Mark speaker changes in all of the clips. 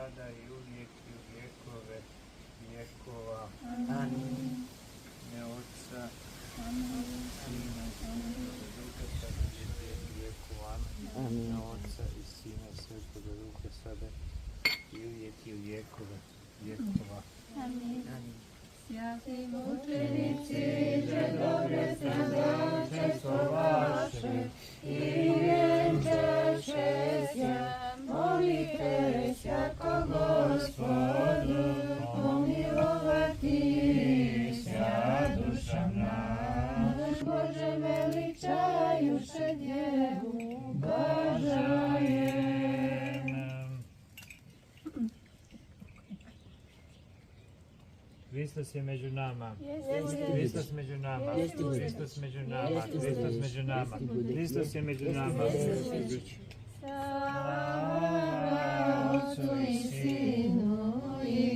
Speaker 1: sada i uvijek i u vjekove vjekova. Amin. Ne Otca, Sina i Svetoga Duha, sada i u vjeku. Amin. Ne Otca i Sina i Svetoga Duha, sada i uvijek i u vjekove vjekova.
Speaker 2: Amin.
Speaker 3: Святі мучениці, же добре страждавчество ваше, і вінчашеся, молітеся ко Господу, помилуватися душам наш. Боже, величаюше Дєву, бажаєм.
Speaker 1: Hristos je među nama. Hristos među nama. Hristos među nama. Hristos među nama. Hristos je među nama.
Speaker 3: Slava Otcu i Sinu i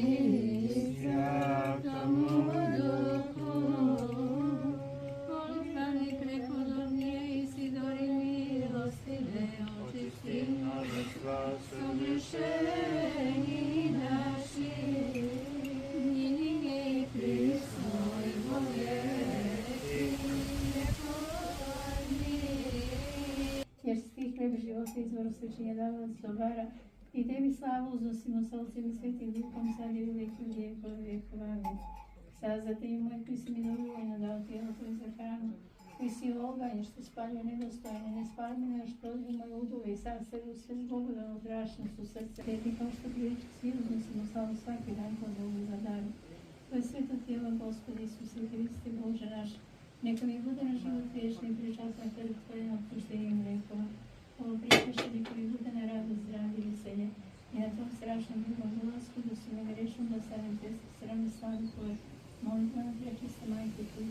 Speaker 3: Svjatomu Duhu. Molitani prehodobnije Isidori milostive, očisti nas sogriješeni naši.
Speaker 2: Jer si ti hljeb života, izvor osvećenja, davalac dobara, i tebi slavu uznosimo sa Otcem i Svetim Duhom, sad i uvijek i u vjekova vjekova. Amin. Sad za tebi moj koji si mi dobrovoljno dao tijelo tvoje za hranu, koji si oganje što spaljuje nedostojne, ne spali me još prozbi moje udove i sad sebi sve zbogudano zračnost u srce. Teti kao što priječi svi uznosimo slavu svaki dan kod Bogu za daru. Tvoje sveto tijelo, Gospodи Isuse Hriste, Bože naš, neka mi bude na život vječni i pričastan pred Tvojim oproštenjem grijehova. Ovo prikaše neka mi bude na radost, zdravlje i veselje i na tom strašnom drugom dolasku da su me grešom da stanem te srame slavi Tvoje. Molim Te na prečiste majke Tvoje,